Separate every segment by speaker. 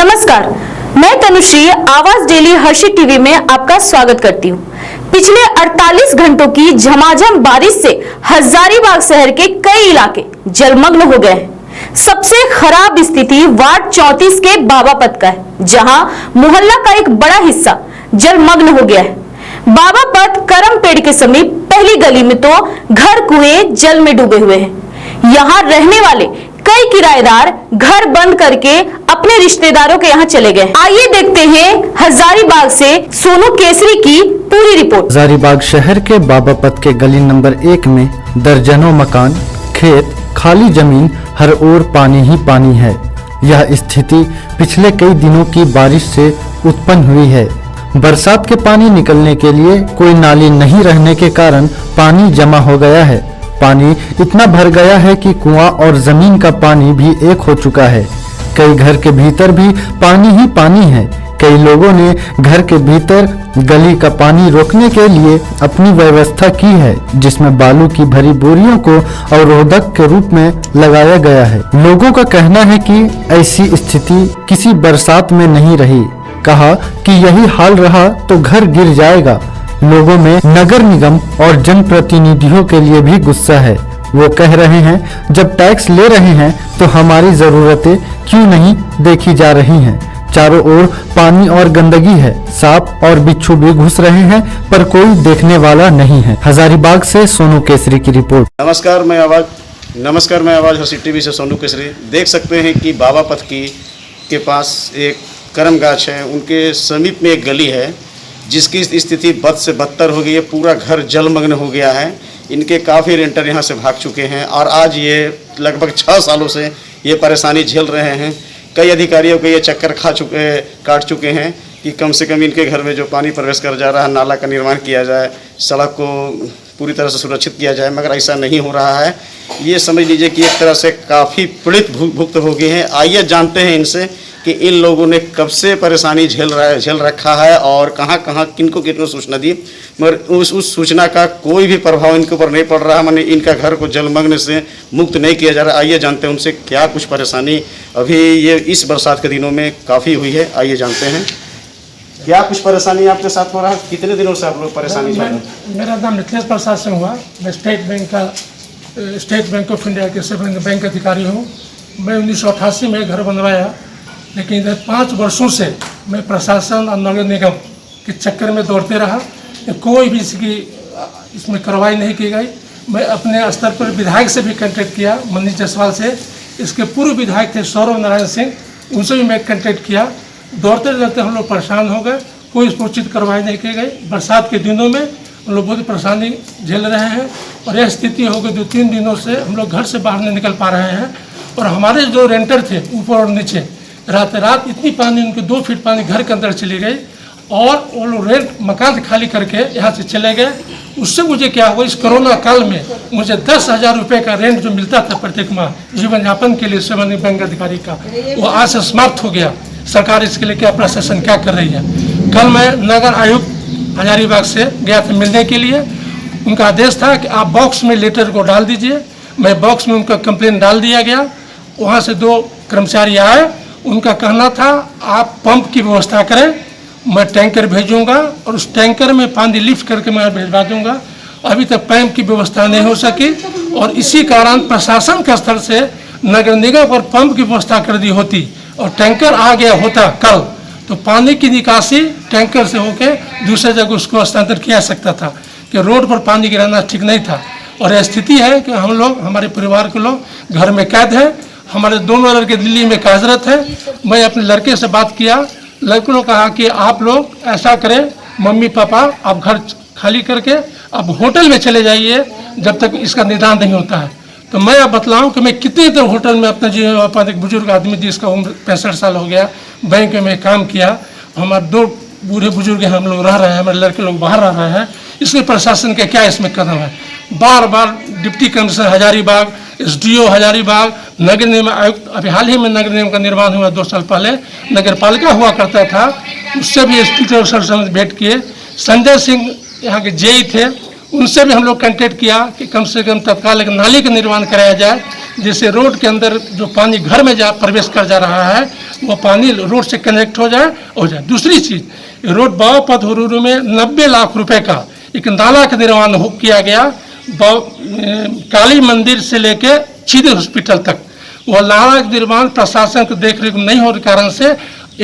Speaker 1: नमस्कार, मैं तनुश्री आवाज डेली हर्षित टीवी में आपका स्वागत करती हूँ। पिछले 48 घंटों की झमाझम बारिश से हजारीबाग शहर के कई इलाके जलमग्न हो गए हैं। सबसे खराब स्थिति वार्ड 34 के बाबापत का है, जहां मोहल्ला का एक बड़ा हिस्सा जलमग्न हो गया है। बाबापत करम पेड़ के समीप पहली गली में तो घर कुएं जल में डूबे हुए हैं। यहाँ रहने वाले कई किराएदार घर बंद करके अपने रिश्तेदारों के यहाँ चले गए। आइए देखते हैं हजारीबाग से सोनू केसरी की पूरी रिपोर्ट।
Speaker 2: हजारीबाग शहर के बाबापत के गली नंबर 1 में दर्जनों मकान, खेत, खाली जमीन, हर ओर पानी ही पानी है। यह स्थिति पिछले कई दिनों की बारिश से उत्पन्न हुई है। बरसात के पानी निकलने के लिए कोई नाली नहीं रहने के कारण पानी जमा हो गया है। पानी इतना भर गया है कि कुआं और जमीन का पानी भी एक हो चुका है। कई घर के भीतर भी पानी ही पानी है। कई लोगों ने घर के भीतर गली का पानी रोकने के लिए अपनी व्यवस्था की है, जिसमें बालू की भरी बोरियों को अवरोधक के रूप में लगाया गया है। लोगों का कहना है कि ऐसी स्थिति किसी बरसात में नहीं रही। कहा कि यही हाल रहा तो घर गिर जाएगा। लोगों में नगर निगम और जनप्रतिनिधियों के लिए भी गुस्सा है। वो कह रहे हैं, जब टैक्स ले रहे हैं तो हमारी जरूरतें क्यों नहीं देखी जा रही हैं। चारों ओर पानी और गंदगी है। सांप और बिच्छू भी घुस रहे हैं, पर कोई देखने वाला नहीं है। हजारीबाग से सोनू केसरी की रिपोर्ट।
Speaker 3: नमस्कार, मैं आवाज हर्षित टीवी से सोनू केसरी। देख सकते हैं कि बाबापत के पास एक करम गाछ है, उनके समीप में एक गली है जिसकी स्थिति बद से बदतर हो गई है। पूरा घर जलमग्न हो गया है। इनके काफ़ी रेंटर यहाँ से भाग चुके हैं और आज ये लगभग 6 सालों से ये परेशानी झेल रहे हैं। कई अधिकारियों को ये चक्कर काट चुके हैं कि कम से कम इनके घर में जो पानी प्रवेश कर जा रहा है, नाला का निर्माण किया जाए, सड़क को पूरी तरह से सुरक्षित किया जाए, मगर ऐसा नहीं हो रहा है। ये समझ लीजिए कि एक तरह से काफ़ी पीड़ित भुक्त हो गए हैं। आइए जानते हैं इनसे कि इन लोगों ने कब से परेशानी झेल रखा है और कहाँ किनको कितनी सूचना दी, मगर उस सूचना का कोई भी प्रभाव इनके ऊपर नहीं पड़ रहा है। मैंने इनका घर को जलमग्न से मुक्त नहीं किया जा रहा। आइए जानते हैं उनसे क्या कुछ परेशानी अभी ये इस बरसात के दिनों में काफ़ी हुई है। आइए जानते हैं क्या कुछ परेशानी आपके साथ हो रहा है। कितने दिनों से आप लोग परेशानी झेल रहे हैं?
Speaker 4: मेरा नाम निखिलेश प्रसाद सिंह हुआ। मैं स्टेट बैंक ऑफ इंडिया के सेवन बैंक अधिकारी हूँ। मैं 1988 में घर बनवाया, लेकिन इधर 5 वर्षों से मैं प्रशासन और नगर निगम के चक्कर में दौड़ते रहा। कोई भी इसमें कार्रवाई नहीं की गई। मैं अपने स्तर पर विधायक से भी कांटेक्ट किया, मनीष जायसवाल से। इसके पूर्व विधायक थे सौरभ नारायण सिंह, उनसे भी मैं कांटेक्ट किया। दौड़ते दौड़ते हम लोग परेशान हो गए। कोई उचित कार्रवाई नहीं की गई। बरसात के दिनों में हम लोग बहुत परेशानी झेल रहे हैं और यह स्थिति हो गई 2-3 दिनों से हम लोग घर से बाहर नहीं निकल पा रहे हैं। और हमारे जो रेंटर थे ऊपर और नीचे, रात इतनी पानी, उनके 2 फीट पानी घर के अंदर चली गई और वो लोग रेंट मकान खाली करके यहाँ से चले गए। उससे मुझे क्या हुआ, इस कोरोना काल में मुझे 10,000 रुपये का रेंट जो मिलता था प्रत्येक माह जीवन यापन के लिए सेवन बैंक अधिकारी का, वो आज से समाप्त हो गया। सरकार इसके लिए क्या, प्रशासन क्या कर रही है। कल मैं नगर आयुक्त हजारीबाग से गया था मिलने के लिए। उनका आदेश था कि आप बॉक्स में लेटर को डाल दीजिए। मैं बॉक्स में उनका कंप्लेन डाल दिया गया। वहाँ से 2 कर्मचारी आए। उनका कहना था आप पंप की व्यवस्था करें, मैं टैंकर भेजूंगा और उस टैंकर में पानी लिफ्ट करके मैं भिजवा दूंगा। अभी तक पंप की व्यवस्था नहीं हो सकी और इसी कारण प्रशासन के स्तर से नगर निगम पर पंप की व्यवस्था कर दी होती और टैंकर आ गया होता कल, तो पानी की निकासी टैंकर से होकर दूसरे जगह उसको स्थानांतरित किया सकता था। कि रोड पर पानी गिराना ठीक नहीं था। और यह स्थिति है कि हम लोग, हमारे परिवार के लोग घर में कैद हैं। हमारे 2 लड़के दिल्ली में कार्यरत है। मैं अपने लड़के से बात किया, लड़के ने कहा कि आप लोग ऐसा करें, मम्मी पापा आप घर खाली करके आप होटल में चले जाइए जब तक इसका निदान नहीं होता है। तो मैं अब बतलाऊं कि मैं कितनी देर होटल में अपने जीवन, एक बुजुर्ग आदमी जिसका उम्र 65 साल हो गया, बैंक में काम किया। हमारे 2 बूढ़े बुजुर्ग हम लोग रह रहे हैं, हमारे लड़के लोग बाहर रह रहे हैं। इसलिए प्रशासन का क्या इसमें कदम है। बार deputy commissioner Hazaribagh, SDO Hazaribagh, नगर निगम आयुक्त, अभी हाल ही में नगर निगम का निर्माण हुआ 2 साल पहले, नगर पालिका हुआ करता था, उससे भी स्पीकर सर से भेंट किए। संजय सिंह यहाँ के JE थे, उनसे भी हम लोग कंटेक्ट किया कि कम से कम तत्काल एक नाली का निर्माण कराया जाए, जिससे रोड के अंदर जो पानी घर में प्रवेश कर जा रहा है वो पानी रोड से कनेक्ट हो जाए। दूसरी चीज़, रोड बाबापत हुरूरू में 90 लाख रुपए का एक नाला का निर्माण किया गया, काली मंदिर से लेके सीधे हॉस्पिटल तक। वह नाला का निर्माण प्रशासन को देख रेख नहीं होने के कारण से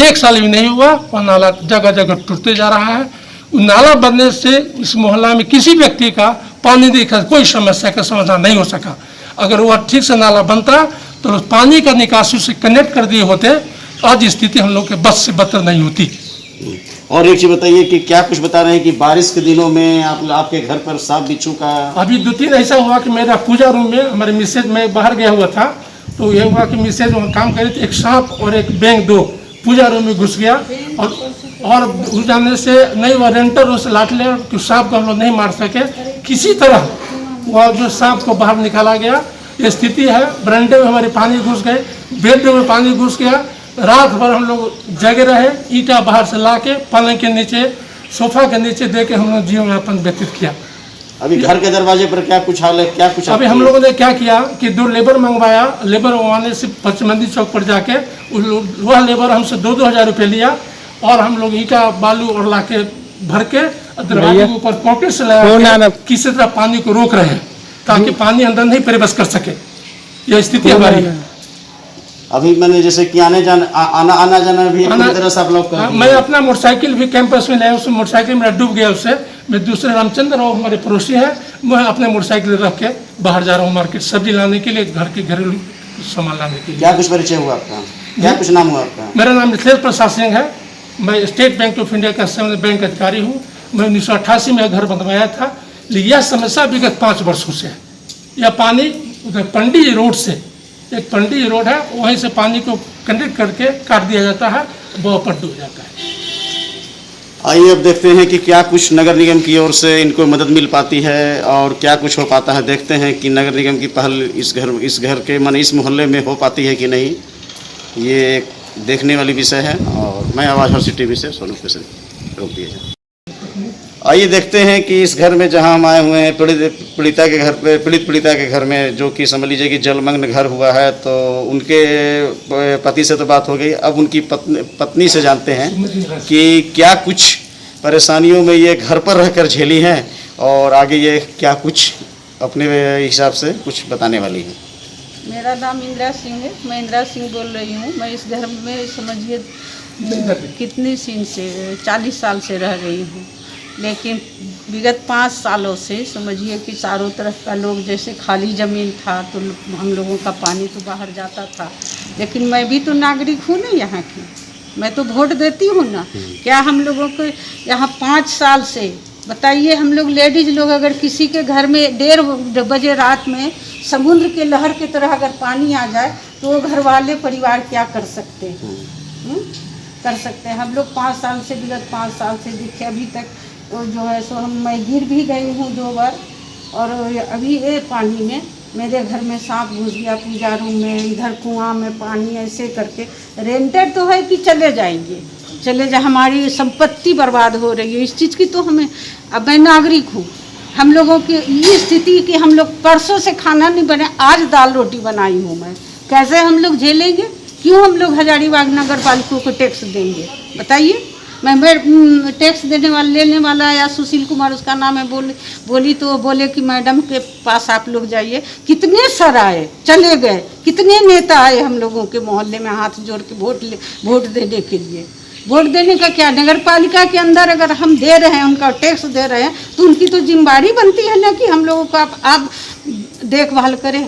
Speaker 4: 1 साल भी नहीं हुआ, वह नाला जगह जगह टूटते जा रहा है। नाला बनने से इस मोहल्ला में किसी व्यक्ति का पानी देखकर कोई समस्या का समाधान नहीं हो सका। अगर वह ठीक से नाला बनता तो पानी का निकासी से कनेक्ट कर दिए होते, आज स्थिति हम लोग के बस से बदतर नहीं होती।
Speaker 3: और एक चीज बताइए कि क्या कुछ बता रहे हैं कि बारिश के दिनों में आपके घर पर सांप बिच्छू का? अभी
Speaker 4: 2-3 ऐसा हुआ कि मेरा पूजा रूम में हमारे मिसेज में बाहर गया हुआ था, तो यह हुआ कि मिसेज वहाँ काम कर रही थी, एक सांप और एक बैंग 2 पूजा रूम में घुस गया और घुस जाने से नहीं वह रेंटर उसे लाट लिया कि सांप को हम लोग नहीं मार सके, किसी तरह वह जो सांप को बाहर निकाला गया। ये स्थिति है। बरंडे में हमारे पानी घुस गए, बेडरूम में पानी घुस गया, रात भर हम लोग जगे रहे, ईंटा बाहर से ला के पलंग के नीचे सोफा के नीचे दे के हम लोग जीवन यापन व्यतीत किया।
Speaker 3: अभी घर के दरवाजे पर क्या कुछ हाल है, क्या कुछ?
Speaker 4: अभी हम लोगों ने क्या किया कि 2 लेबर मंगवाया, लेबर मंगवाने से पचमंदी चौक पर जाके वह लेबर हमसे 2-2 हज़ार रुपये लिया और हम लोग ईंटा बालू और ला के भर के दरवाजे के ऊपर पॉकेट से लगा किसी तरह पानी को रोक रहे हैं ताकि पानी अंदर नहीं प्रवेश कर सके। यह स्थिति हमारी है।
Speaker 3: अभी मैंने जैसे कि आना जाना भी पूरी तरह से आप लोग कर,
Speaker 4: मैं अपना मोटरसाइकिल भी कैंपस में लाया, उसमें मोटरसाइकिल मेरा डूब गया। उससे मैं दूसरे रामचंद्र और हमारे पड़ोसी हैं, मैं अपने मोटरसाइकिल रख के बाहर जा रहा हूँ मार्केट सब्जी लाने के लिए, घर के घरेलू सामान लाने के लिए।
Speaker 3: क्या कुछ परिचय हुआ आपका, क्या कुछ नाम हुआ आपका?
Speaker 4: मेरा नाम मिथिलेश प्रसाद सिंह है, मैं स्टेट बैंक ऑफ इंडिया का बैंक अधिकारी हूँ। मैं 1988 में घर बनवाया था, लेकिन यह समस्या विगत 5 वर्षों से है। यह पानी उधर पंडित रोड से, एक पंडित रोड है, वहीं से पानी को कनेक्ट करके काट दिया जाता है, वो पर डूब जाता है।
Speaker 3: आइए अब देखते हैं कि क्या कुछ नगर निगम की ओर से इनको मदद मिल पाती है और क्या कुछ हो पाता है। देखते हैं कि नगर निगम की पहल इस घर के माने इस मोहल्ले में हो पाती है कि नहीं, ये एक देखने वाली विषय है। और मैं आवाज़ हर्षी टीवी से सोनू केसरी, रोक दिए। आइए देखते हैं कि इस घर में जहां हम आए हुए हैं पीड़ित पीड़िता के घर में, जो कि समझ लीजिए कि जलमग्न घर हुआ है, तो उनके पति से तो बात हो गई। अब उनकी पत्नी से जानते हैं कि क्या कुछ परेशानियों में ये घर पर रहकर झेली हैं और आगे ये क्या कुछ अपने हिसाब से कुछ बताने वाली हैं।
Speaker 5: मेरा नाम इंदिरा सिंह है, मैं इंदिरा सिंह बोल रही हूँ। मैं इस घर में समझिए कितनी सिंह से 40 साल से रह रही हूँ, लेकिन विगत 5 सालों से समझिए कि चारों तरफ का लोग, जैसे खाली ज़मीन था तो हम लोगों का पानी तो बाहर जाता था, लेकिन मैं भी तो नागरिक हूँ ना यहाँ की, मैं तो वोट देती हूँ ना। क्या हम लोगों को यहाँ 5 साल से बताइए, हम लोग लेडीज़ लोग अगर किसी के घर में 1:30 बजे रात में समुद्र के लहर की तरह अगर पानी आ जाए तो वो घर वाले परिवार क्या कर सकते हैं? कर सकते हैं। हम लोग 5 साल से, विगत 5 साल से देखे अभी तक तो जो है सो मैं गिर भी गई हूँ 2 बार, और अभी ये पानी में मेरे घर में सांप घुस गया, पूजा रूम में, इधर कुआं में पानी, ऐसे करके रेंटेड तो है कि चले जाएंगे, चले जा, हमारी संपत्ति बर्बाद हो रही है। इस चीज़ की तो हमें, अब मैं नागरिक हूँ, हम लोगों की ये स्थिति कि हम लोग परसों से खाना नहीं बने, आज दाल रोटी बनाई हूँ मैं, कैसे हम लोग झेलेंगे? क्यों हम लोग हजारीबाग नगर पालिका को टैक्स देंगे बताइए? मैं टैक्स लेने वाला या सुशील कुमार उसका नाम है, बोली तो बोले कि मैडम के पास आप लोग जाइए। कितने सर आए, चले गए, कितने नेता आए हम लोगों के मोहल्ले में हाथ जोड़ के वोट देने के लिए। वोट देने का क्या, नगर पालिका के अंदर अगर हम दे रहे हैं, उनका टैक्स दे रहे हैं, तो उनकी तो जिम्मेदारी बनती है ना कि हम लोगों को आप देखभाल करें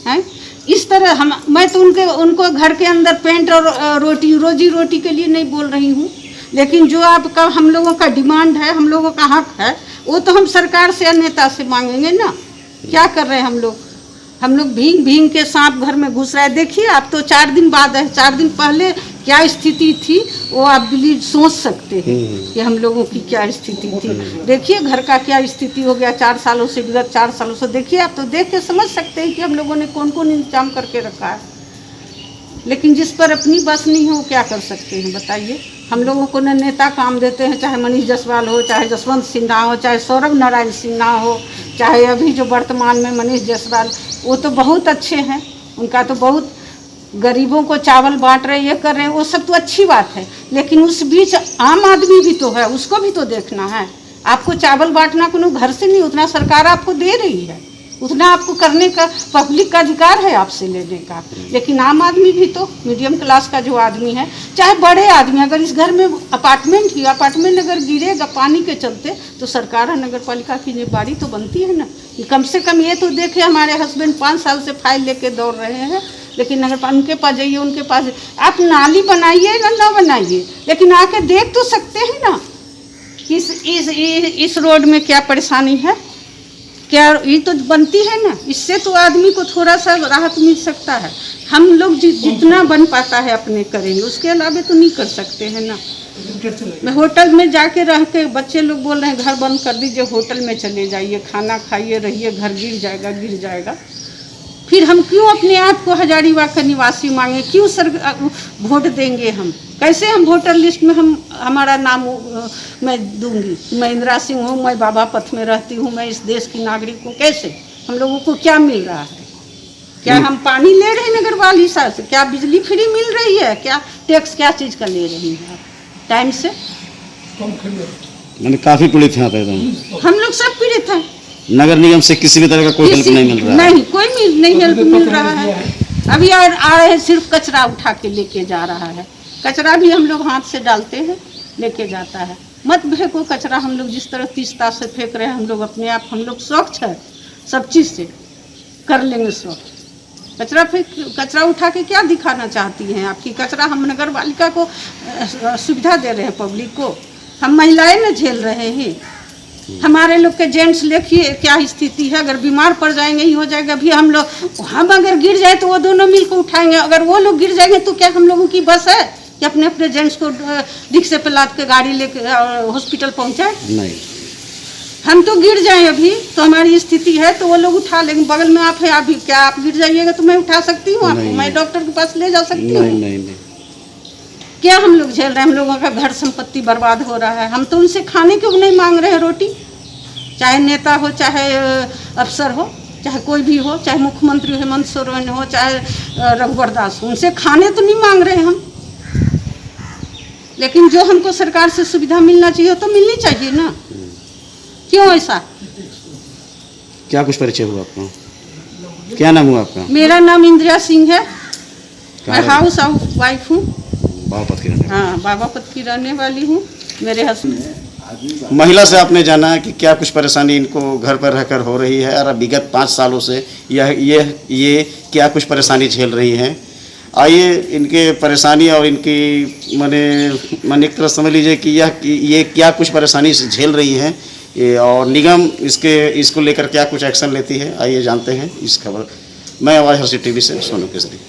Speaker 5: हैं। इस तरह मैं तो उनको घर के अंदर पेंट और रोजी रोटी के लिए नहीं बोल रही हूँ, लेकिन जो आपका हम लोगों का डिमांड है, हम लोगों का हक है, वो तो हम सरकार से, नेता से मांगेंगे ना। क्या कर रहे हैं हम लोग भींग के सांप घर में घुस रहा है। देखिए आप तो 4 दिन बाद है, 4 दिन पहले क्या स्थिति थी वो आप बिलीव सोच सकते हैं कि हम लोगों की क्या स्थिति थी। देखिए घर का क्या स्थिति हो गया 4 सालों से, विगत 4 सालों से। देखिए आप तो देख के समझ सकते हैं कि हम लोगों ने कौन कौन इंतजाम करके रखा है, लेकिन जिस पर अपनी बस नहीं है वो क्या कर सकते हैं बताइए। हम लोगों को न नेता काम देते हैं, चाहे मनीष जायसवाल हो, चाहे जसवंत सिन्हा हो, चाहे सौरभ नारायण सिन्हा हो, चाहे अभी जो वर्तमान में मनीष जायसवाल, वो तो बहुत अच्छे हैं। उनका तो बहुत गरीबों को चावल बांट रहे, ये कर रहे हैं, वो सब तो अच्छी बात है। लेकिन उस बीच आम आदमी भी तो है, उसको भी तो देखना है। आपको चावल बांटना कोनो घर से नहीं, उतना सरकार आपको दे रही है, उतना आपको करने का पब्लिक का अधिकार है आपसे लेने का। लेकिन आम आदमी भी तो, मीडियम क्लास का जो आदमी है, चाहे बड़े आदमी, अगर इस घर में अपार्टमेंट अगर गिरेगा पानी के चलते, तो सरकार नगर पालिका की जिम्मेदारी तो बनती है ना कि कम से कम ये तो देखे। हमारे हस्बैंड 5 साल से फाइल लेके दौड़ रहे हैं, लेकिन अगर उनके पास जाइए, उनके पास आप नाली बनाइए ना बनाइए, लेकिन आके देख तो सकते हैं ना कि इस रोड में क्या परेशानी है, क्या ये तो बनती है ना। इससे तो आदमी को थोड़ा सा राहत मिल सकता है। हम लोग जितना बन पाता है अपने करेंगे, उसके अलावा तो नहीं कर सकते हैं ना। मैं होटल में जाके रह के, बच्चे लोग बोल रहे हैं घर बंद कर दीजिए, होटल में चले जाइए, खाना खाइए, रहिए, घर गिर जाएगा। फिर हम क्यों अपने आप को हजारीबाग का निवासी मांगे, क्यों वोट देंगे हम? कैसे हम वोटर लिस्ट में हमारा नाम मैं दूंगी? मैं इंदिरा सिंह हूँ, मैं बाबा पथ में रहती हूँ, मैं इस देश की नागरिक हूँ। कैसे? हम लोगों को क्या मिल रहा है? क्या हम पानी ले रहे हैं नगर पालिका से? क्या बिजली फ्री मिल रही है? क्या टैक्स क्या चीज़ का ले रही है टाइम से?
Speaker 3: मैंने काफ़ी पीड़ित हैं आप?
Speaker 5: हम लोग सब पीड़ित हैं।
Speaker 3: नगर निगम से किसी भी तरह का कोई हेल्प नहीं मिल रहा है?
Speaker 5: नहीं, कोई नहीं हेल्प मिल रहा है। अभी आ रहे हैं, सिर्फ कचरा उठा के लेके जा रहा है। कचरा भी हम लोग हाथ से डालते हैं, लेके जाता है। मत फेंको कचरा, हम लोग जिस तरह 30 तास से फेंक रहे हैं, हम लोग अपने आप, हम लोग स्वच्छ है, सब चीज़ से कर लेंगे स्वच्छ। कचरा उठा के क्या दिखाना चाहती हैं आपकी? कचरा हम नगर पालिका को सुविधा दे रहे हैं, पब्लिक को। हम महिलाएं न झेल रहे हैं। हमारे लोग के जेंट्स देखिए क्या स्थिति है, अगर बीमार पड़ जाएंगे, ही हो जाएगा। अभी हम अगर गिर जाए तो वो दोनों मिलकर उठाएंगे, अगर वो लोग गिर जाएंगे तो क्या हम लोगों की बस है कि अपने जेंट्स को रिक्शे पे लाद के गाड़ी लेके हॉस्पिटल पहुंचाए?
Speaker 3: नहीं।
Speaker 5: हम तो गिर जाएं अभी तो हमारी स्थिति है तो वो लोग उठा लेंगे। बगल में आप है, अभी क्या आप गिर जाइएगा तो मैं उठा सकती हूँ आपको? मैं डॉक्टर के पास ले जा सकती हूँ?
Speaker 3: नहीं।
Speaker 5: क्या हम लोग झेल रहे हैं? हम लोगों का घर संपत्ति बर्बाद हो रहा है। हम तो उनसे खाने क्यों नहीं मांग रहे हैं रोटी? चाहे नेता हो, चाहे अफसर हो, चाहे कोई भी हो, चाहे मुख्यमंत्री हेमंत सोरेन हो, चाहे रघुवर दास हो, उनसे खाने तो नहीं मांग रहे हम। लेकिन जो हमको सरकार से सुविधा मिलना चाहिए तो मिलनी चाहिए ना। क्यों ऐसा?
Speaker 3: क्या कुछ परिचय हुआ आपका? क्या नाम हुआ आपका?
Speaker 5: मेरा नाम इंदिरा सिंह है। मैं हाउस वाइफ हूँ।
Speaker 3: बाबापत की रहने वाली?
Speaker 5: हाँ, बाबापत की रहने वाली हूँ। मेरे हस्बैंड।
Speaker 3: महिला से आपने जाना कि क्या कुछ परेशानी इनको घर पर रहकर हो रही है और विगत 5 सालों से ये क्या कुछ परेशानी झेल रही हैं। आइए इनके परेशानी और इनकी मैंने एक तरह समझ लीजिए कि ये क्या कुछ परेशानी से झेल रही हैं और निगम इसको लेकर क्या कुछ एक्शन लेती है। आइए जानते हैं इस खबर। मैं आवाज़ हर्षित टीवी से सोनू केसरी।